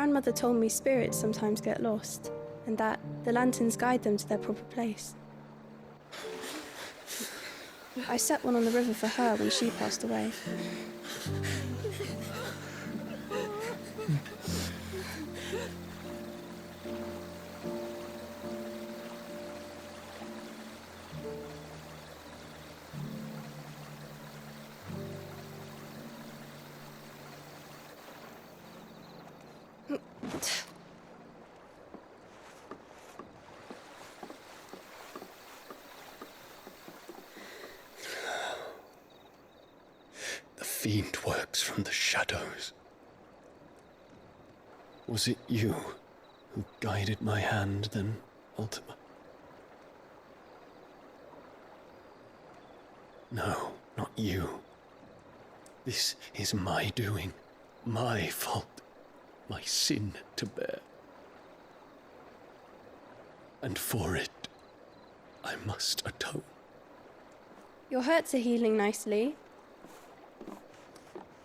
Grandmother told me spirits sometimes get lost, and that the lanterns guide them to their proper place. I set one on the river for her when she passed away. The fiend works from the shadows. Was it you who guided my hand then, Ultima? No, not you. This is my doing, my fault, my sin to bear. And for it, I must atone. Your hurts are healing nicely.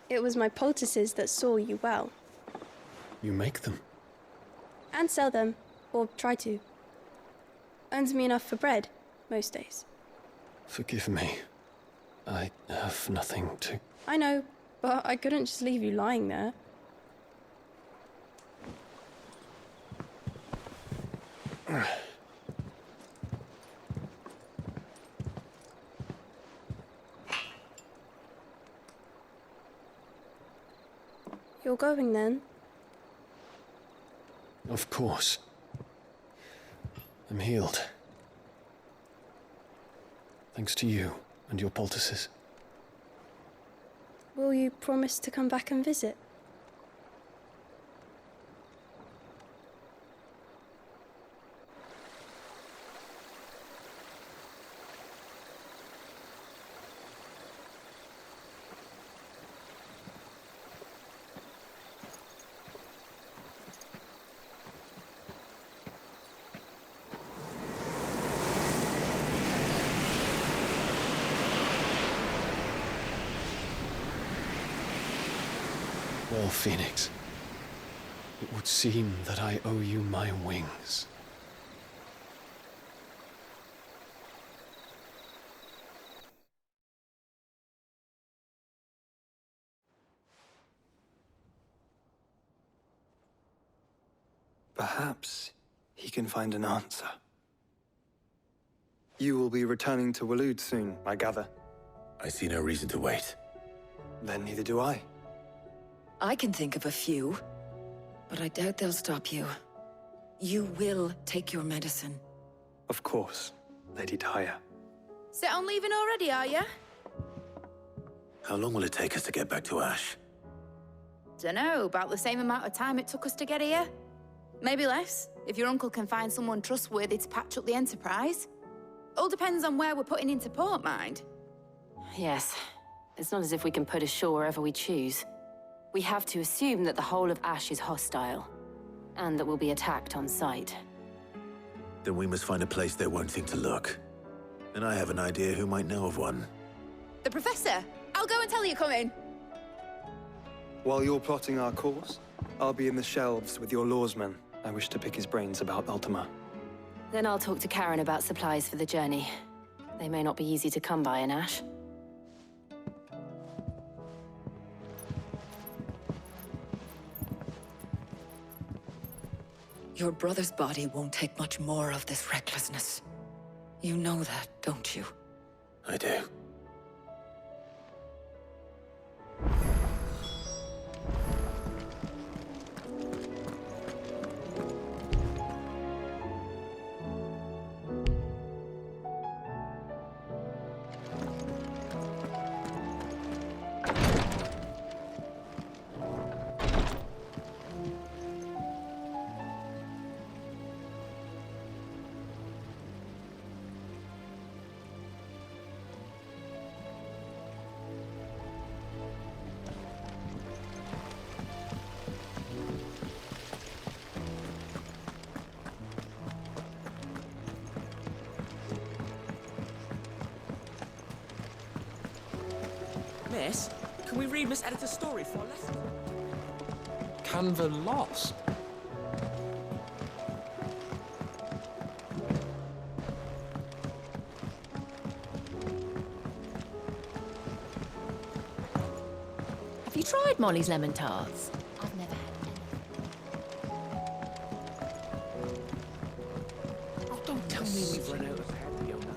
It was my poultices that saw you well. You make them? And sell them, or try to. Earns me enough for bread, most days. Forgive me. I have nothing to... I know, but I couldn't just leave you lying there. You're going then? Of course. I'm healed. Thanks to you and your poultices. Will you promise to come back and visit? Well, Phoenix, it would seem that I owe you my wings. Perhaps he can find an answer. You will be returning to Waloed soon, I gather. I see no reason to wait. Then neither do I. I can think of a few, but I doubt they'll stop you. You will take your medicine. Of course, Lady Daya. Set on leaving already, are you? How long will it take us to get back to Ash? Dunno, about the same amount of time it took us to get here. Maybe less, if your uncle can find someone trustworthy to patch up the Enterprise. All depends on where we're putting into port, mind. Yes. It's not as if we can put ashore wherever we choose. We have to assume that the whole of Ash is hostile, and that we'll be attacked on sight. Then we must find a place they won't think to look. And I have an idea who might know of one. The Professor! I'll go and tell you coming! While you're plotting our course, I'll be in the shelves with your lawsman. I wish to pick his brains about Ultima. Then I'll talk to Karen about supplies for the journey. They may not be easy to come by in Ash. Your brother's body won't take much more of this recklessness. You know that, don't you? I do. Miss, can we read Miss Editor's story for a lesson? Canva lost? Have you tried Molly's lemon tarts? I've never had any. Oh, don't tell me we've run out of Hermione.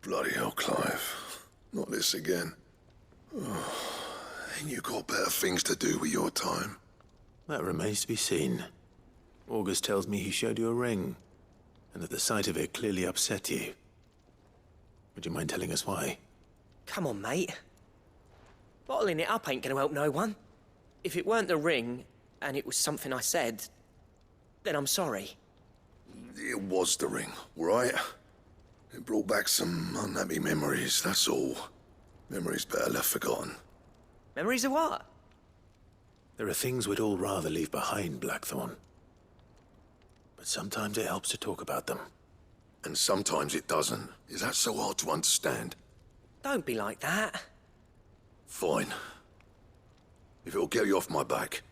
Bloody hell, Clive. Not this again. Oh, ain't you got better things to do with your time? That remains to be seen. August tells me he showed you a ring, and that the sight of it clearly upset you. Would you mind telling us why? Come on, mate. Bottling it up ain't gonna help no one. If it weren't the ring, and it was something I said, then I'm sorry. It was the ring, right? It brought back some unhappy memories, that's all. Memories better left forgotten. Memories of what? There are things we'd all rather leave behind, Blackthorn. But sometimes it helps to talk about them. And sometimes it doesn't. Is that so hard to understand? Don't be like that. Fine. If it'll get you off my back.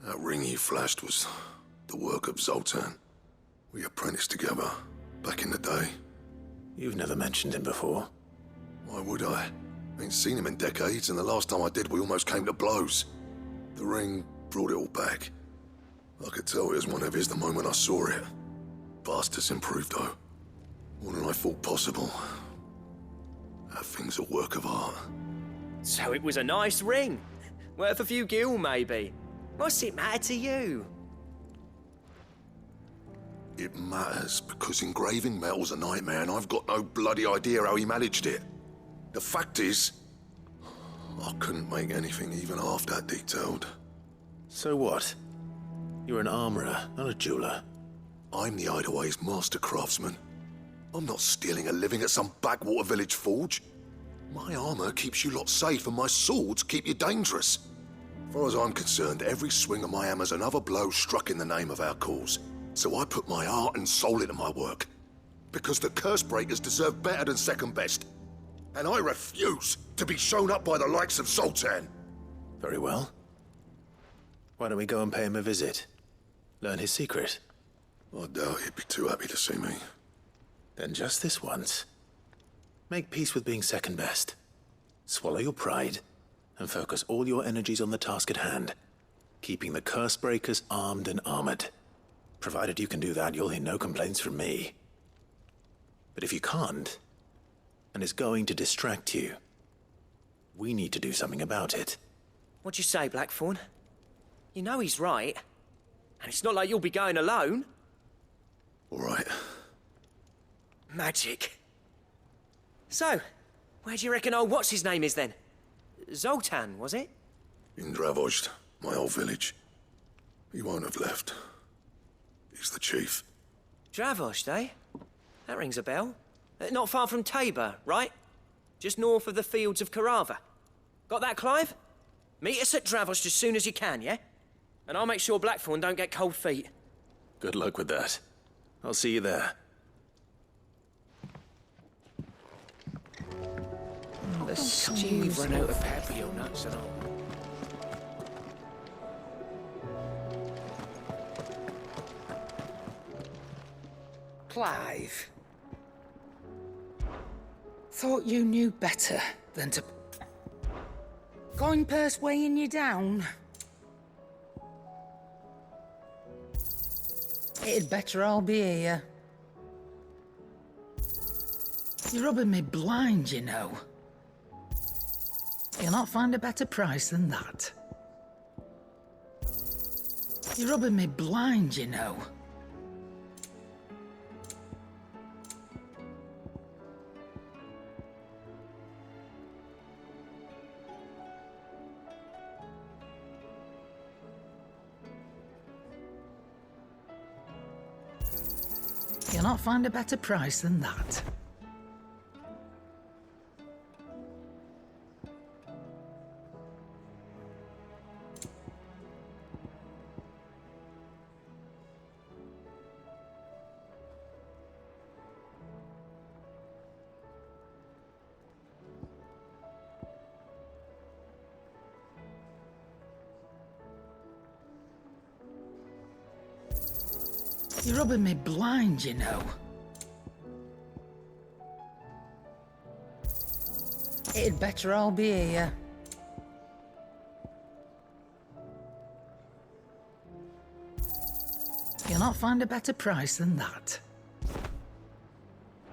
That ring you flashed was the work of Zoltan. We apprenticed together, back in the day. You've never mentioned him before. Why would I? Ain't seen him in decades, and the last time I did, we almost came to blows. The ring brought it all back. I could tell it was one of his the moment I saw it. Bastard's improved, though. More than I thought possible. That thing's a work of art. So it was a nice ring. Worth a few gil, maybe. What's it matter to you? It matters because engraving metal's a nightmare, and I've got no bloody idea how he managed it. The fact is, I couldn't make anything even half that detailed. So what? You're an armorer, not a jeweler. I'm the Idaway's master craftsman. I'm not stealing a living at some backwater village forge. My armor keeps you lot safe, and my swords keep you dangerous. As far as I'm concerned, every swing of my hammer's another blow struck in the name of our cause. So I put my heart and soul into my work. Because the curse breakers deserve better than second best. And I refuse to be shown up by the likes of Zoltan. Very well. Why don't we go and pay him a visit? Learn his secret. I doubt he'd be too happy to see me. Then just this once. Make peace with being second best. Swallow your pride, and focus all your energies on the task at hand. Keeping the curse breakers armed and armored. Provided you can do that, you'll hear no complaints from me. But if you can't, and it's going to distract you, we need to do something about it. What'd you say, Blackthorn? You know he's right. And it's not like you'll be going alone. All right. Magic. So, where do you reckon old what's-his-name is then? Zoltan, was it? In Dravozd, my old village. He won't have left. He's the chief. Dravozd, eh? That rings a bell. Not far from Tabor, right? Just north of the fields of Carava. Got that, Clive? Meet us at Dravozd as soon as you can, yeah? And I'll make sure Blackthorn don't get cold feet. Good luck with that. I'll see you there. The stew. We've run out of pepper nuts and all. Clive. Thought you knew better than to... Coin purse weighing you down? It'd better all be here. You're rubbing me blind, you know. You'll not find a better price than that. You're rubbing me blind, you know. You'll not find a better price than that. You're rubbing me blind, you know. It'd better all be here. You'll not find a better price than that.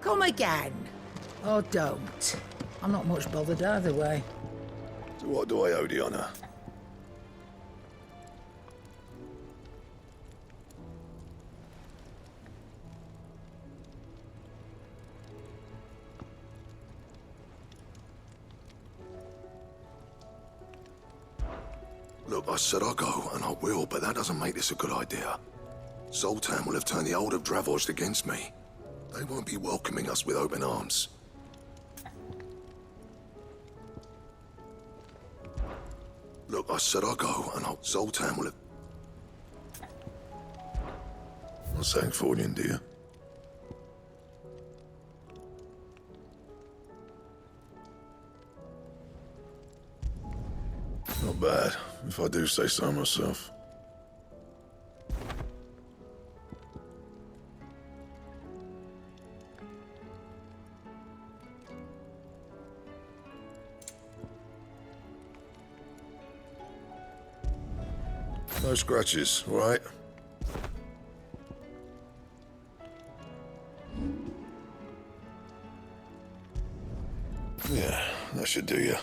Come again. Or don't. I'm not much bothered either way. So what do I owe the honour? Look, I said I'll go, and I will, but that doesn't make this a good idea. Zoltan will have turned the old of Dravost against me. They won't be welcoming us with open arms. Look, I said I'll go, and Zoltan will have... I'm saying Fordian, dear. Not bad, if I do say so myself. No scratches, all right? Yeah, that should do you.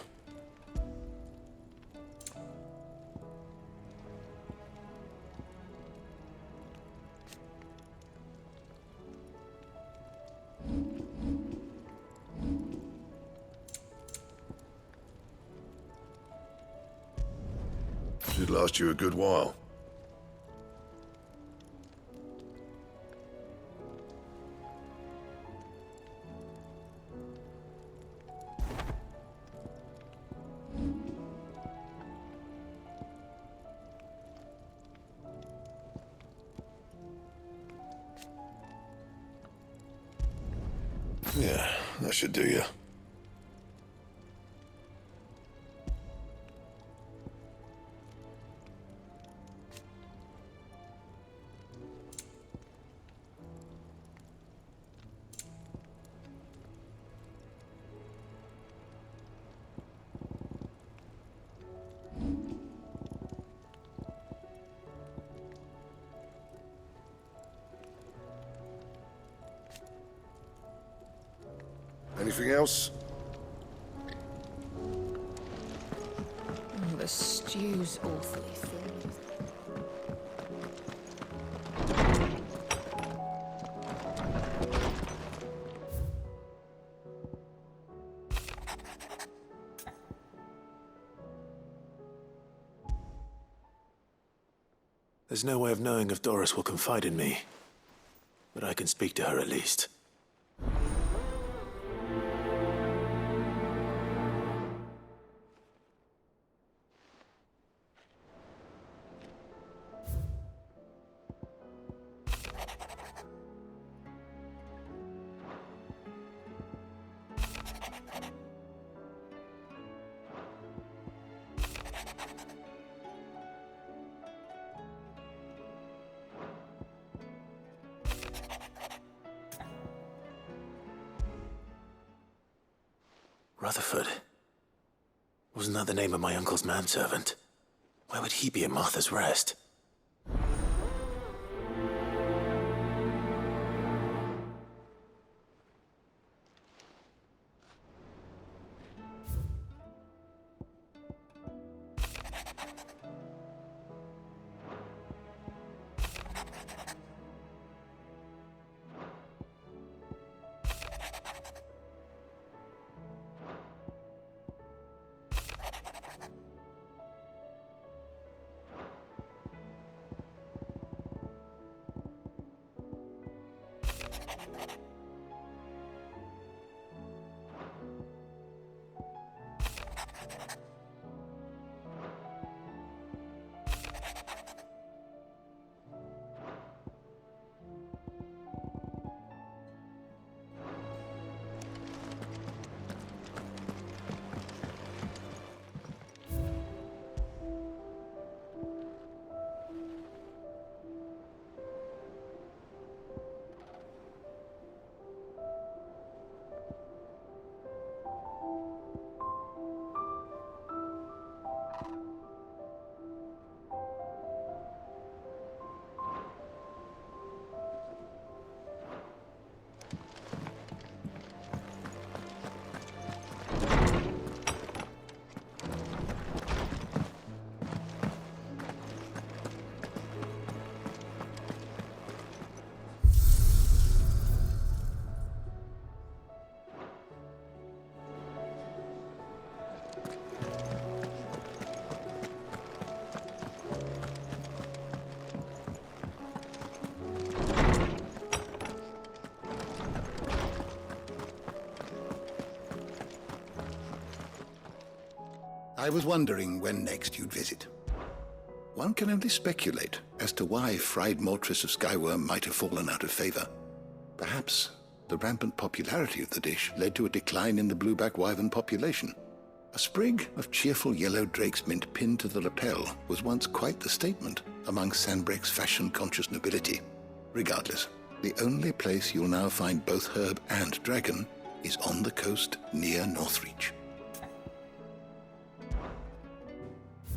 Should last you a good while. Yeah, that should do you. Anything else? The stew's awfully thin. There's no way of knowing if Doris will confide in me, but I can speak to her at least. Rutherford. Wasn't that the name of my uncle's manservant? Where would he be at Martha's Rest? I was wondering when next you'd visit. One can only speculate as to why fried mortress of Skyworm might have fallen out of favor. Perhaps the rampant popularity of the dish led to a decline in the blueback wyvern population. A sprig of cheerful yellow drake's mint pinned to the lapel was once quite the statement among Sanbreque's fashion-conscious nobility. Regardless, the only place you'll now find both herb and dragon is on the coast near Northreach.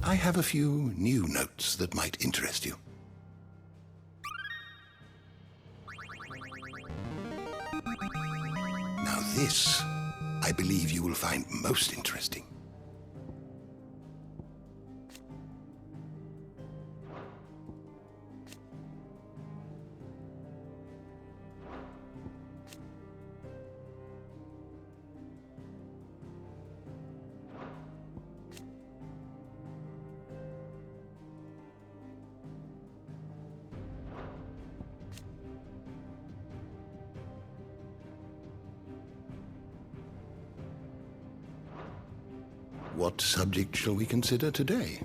I have a few new notes that might interest you. Now this, I believe you will find most interesting. What subject shall we consider today?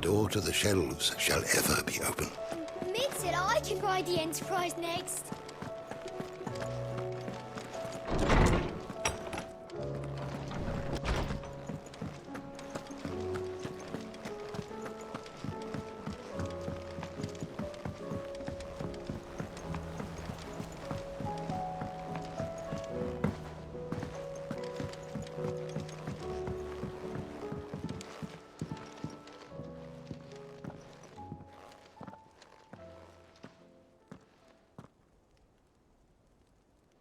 door to the shelves shall ever be open. Mid said I can ride the Enterprise next.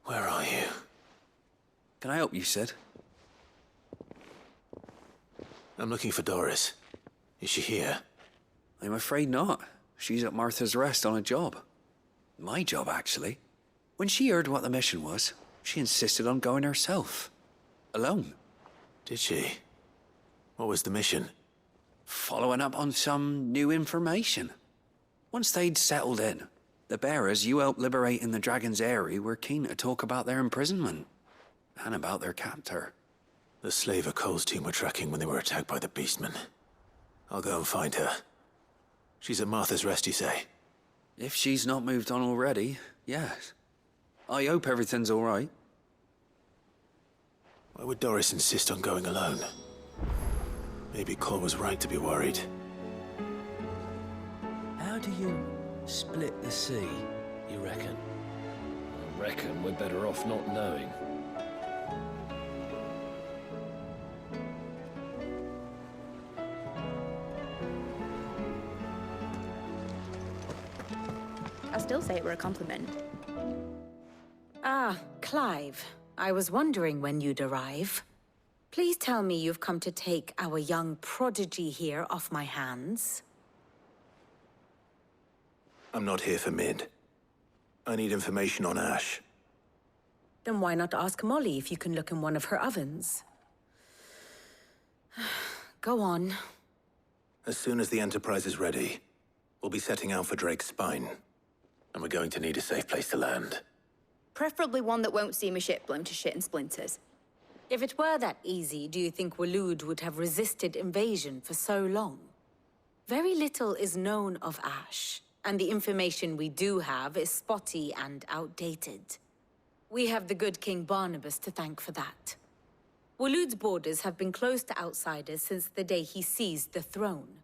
Where are you? Can I help you, Sid? I'm looking for Doris. Is she here? I'm afraid not. She's at Martha's Rest on a job. My job, actually. When she heard what the mission was, she insisted on going herself. Alone. Did she? What was the mission? Following up on some new information. Once they'd settled in, the bearers you helped liberate in the Dragon's Eyrie were keen to talk about their imprisonment. And about their captor. The slaver Cole's team were tracking when they were attacked by the Beastmen. I'll go and find her. She's at Martha's Rest, you say? If she's not moved on already, yes. I hope everything's all right. Why would Doris insist on going alone? Maybe Cole was right to be worried. How do you split the sea, you reckon? I reckon we're better off not knowing. I still say it were a compliment. Ah, Clive. I was wondering when you'd arrive. Please tell me you've come to take our young prodigy here off my hands. I'm not here for Mid. I need information on Ash. Then why not ask Molly if you can look in one of her ovens? Go on. As soon as the Enterprise is ready, we'll be setting out for Drake's Spine. And we're going to need a safe place to land. Preferably one that won't see my ship blown to shit and splinters. If it were that easy, do you think Waloed would have resisted invasion for so long? Very little is known of Ash, and the information we do have is spotty and outdated. We have the good King Barnabas to thank for that. Waloed's borders have been closed to outsiders since the day he seized the throne.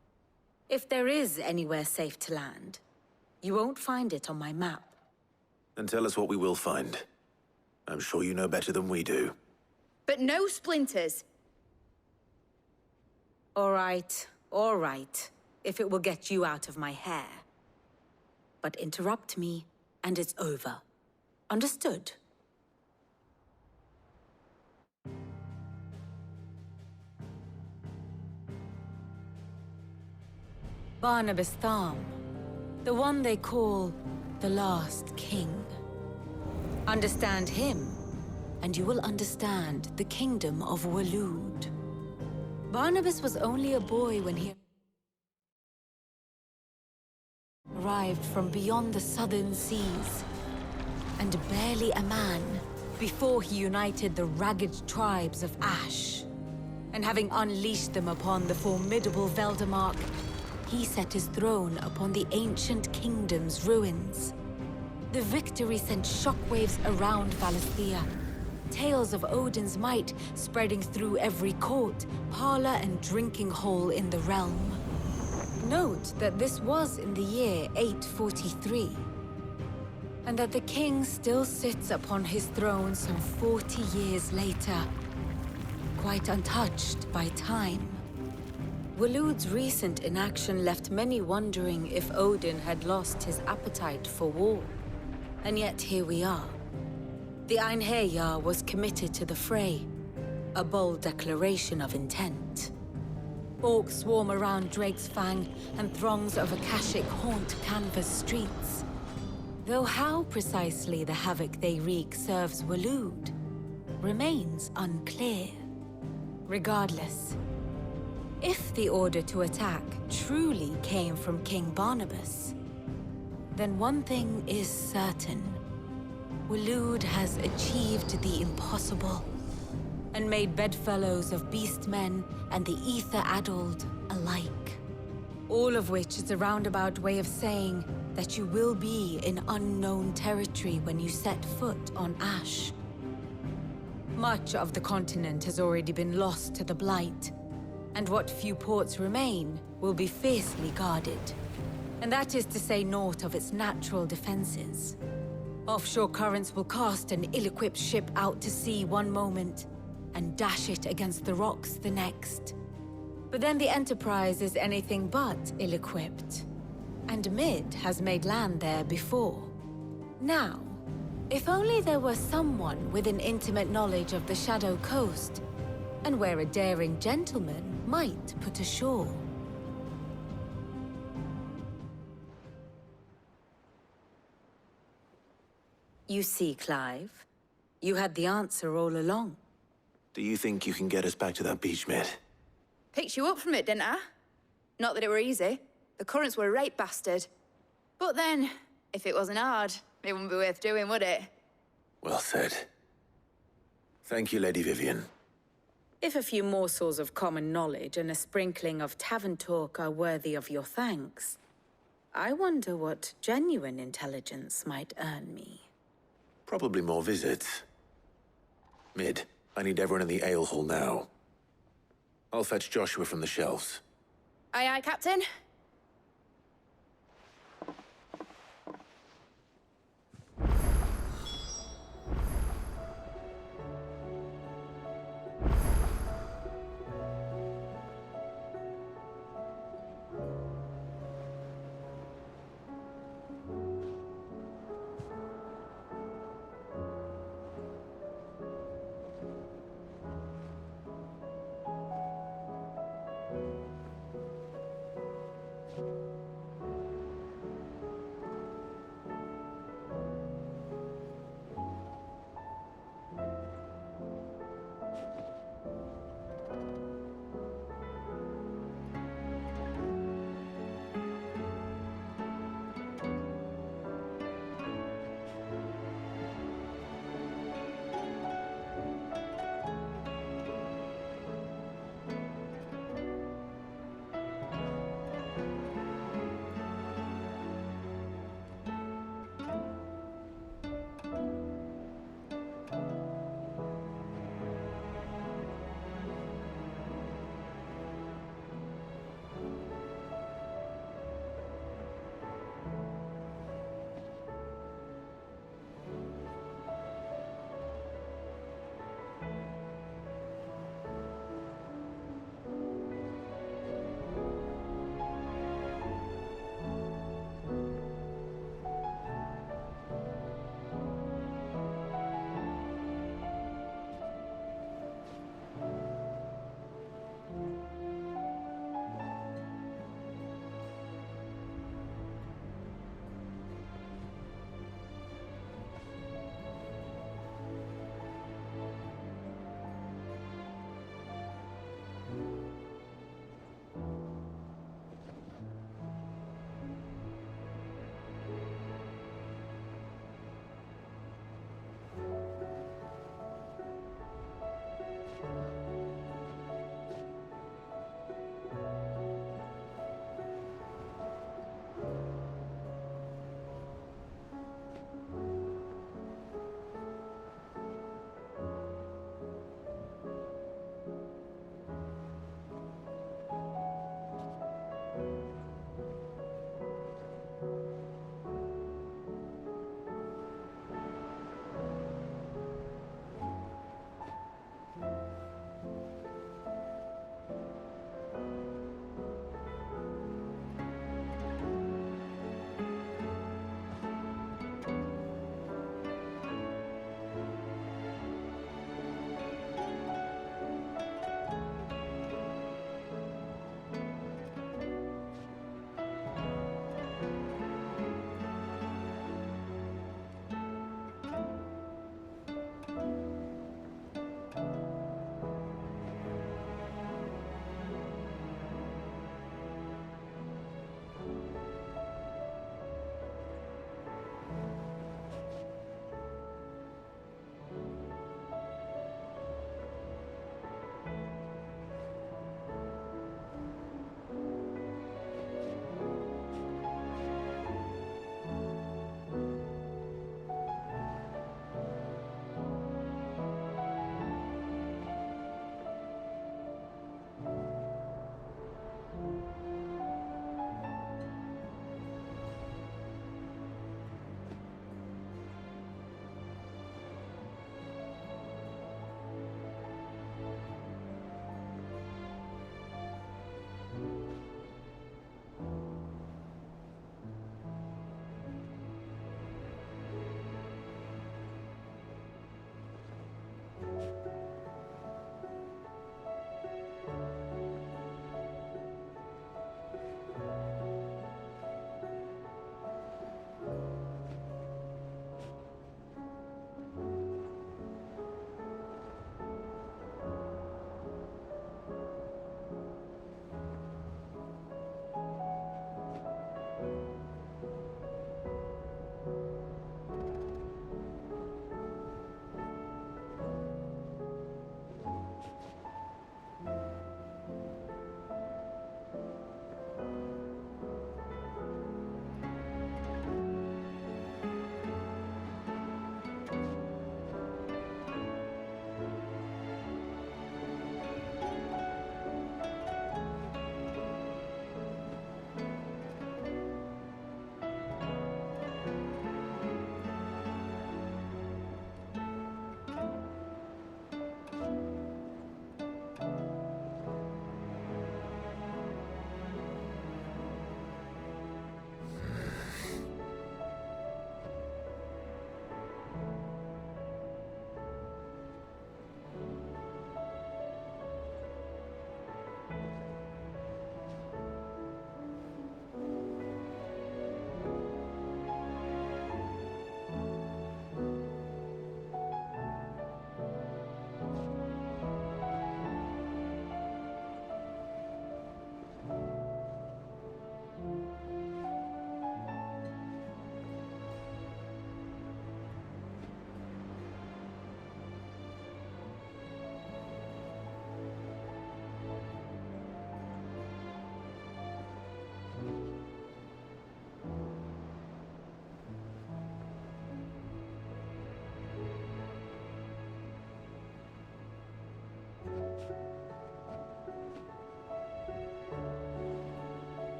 If there is anywhere safe to land, you won't find it on my map. Then tell us what we will find. I'm sure you know better than we do. But no splinters! All right, if it will get you out of my hair. But interrupt me, and it's over. Understood? Barnabas Tham, the one they call the Last King. Understand him, and you will understand the kingdom of Waloed. Barnabas was only a boy when he arrived from beyond the southern seas, and barely a man before he united the ragged tribes of Ash. And having unleashed them upon the formidable Veldamark, he set his throne upon the ancient kingdom's ruins. The victory sent shockwaves around Valisthea, tales of Odin's might spreading through every court, parlor, and drinking hole in the realm. Note that this was in the year 843, and that the king still sits upon his throne some 40 years later, quite untouched by time. Waloed's recent inaction left many wondering if Odin had lost his appetite for war. And yet here we are. The Einherjar was committed to the fray, a bold declaration of intent. Orcs swarm around Drake's Fang, and throngs of Akashic haunt Canvas streets. Though how precisely the havoc they wreak serves Waloed remains unclear. Regardless, if the order to attack truly came from King Barnabas, then one thing is certain. Waloed has achieved the impossible, and made bedfellows of beastmen and the ether-addled alike. All of which is a roundabout way of saying that you will be in unknown territory when you set foot on Ash. Much of the continent has already been lost to the Blight, and what few ports remain will be fiercely guarded. And that is to say naught of its natural defenses. Offshore currents will cast an ill-equipped ship out to sea one moment, and dash it against the rocks the next. But then the Enterprise is anything but ill-equipped. And Mid has made land there before. Now, if only there were someone with an intimate knowledge of the Shadow Coast, and where a daring gentleman might put ashore. You see, Clive, you had the answer all along. Do you think you can get us back to that beach, Mid? Picked you up from it, didn't I? Not that it were easy. The currents were a right bastard. But then, if it wasn't hard, it wouldn't be worth doing, would it? Well said. Thank you, Lady Vivian. If a few morsels of common knowledge and a sprinkling of tavern talk are worthy of your thanks, I wonder what genuine intelligence might earn me. Probably more visits. Mid, I need everyone in the ale hall now. I'll fetch Joshua from the shelves. Aye, aye, Captain.